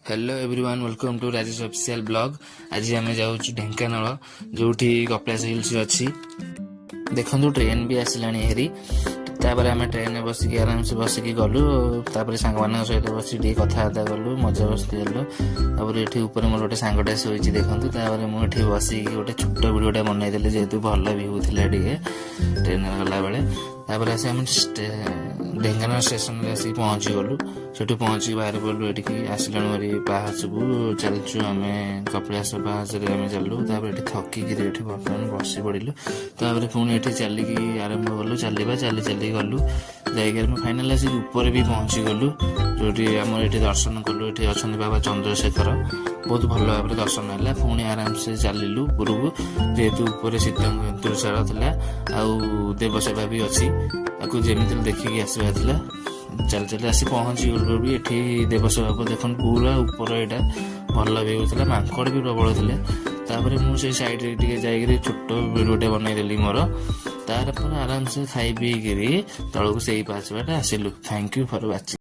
Hello everyone welcome to Rajesh official blog. आज आम जाऊँ ढेंकानाल जो कपिलास हिल्स अच्छी देखो ट्रेन भी आसला हेरी तापर आम ट्रेन में बसिक आराम से बसिक गलु सांग मान सहित बस कथबार्ता कलु मजा मस्ती कलु ये मोर गोटे सांगटा शोची देखते मुझे बसिक गोटे छोट भिडियोटा बनईदेली जेहेतु भल भी होता ट्रेन गला बेले आस ढेंकानाल स्टेशन में आसिक पहुँची गलु से पहुँची बाहर पड़ू ये आसला पाहाच को चलचु आम कपिलास पाहाच चलू थकिक बर्तमान बस पड़ू पुणी ये चलिकी आरंभ कलु चलवा चली चली गलु जाकर फाइनाल आसिक ऊपर भी पहुँची गलु जो आम ये दर्शन कलु ये अच्छा बाबा चंद्रशेखर बहुत भल भाव दर्शन है पुणी आराम से चलू ऊपर को जेहेतु ऊपर शीतुषार था देवसेवा भी अच्छी जमी देखिकी आसवा चल चल आसी पहुँची गलु भी ये देवसेवा को देख पूरा ऊपर यहाँ भल भी होता मांकड़ भी प्रबल थे मुझे सैड जाकर छोट भिडियोटे बनईदेली मोर तार आराम से खाई पीकि तौक से पाँच बाट आसिलु। Thank you for watching.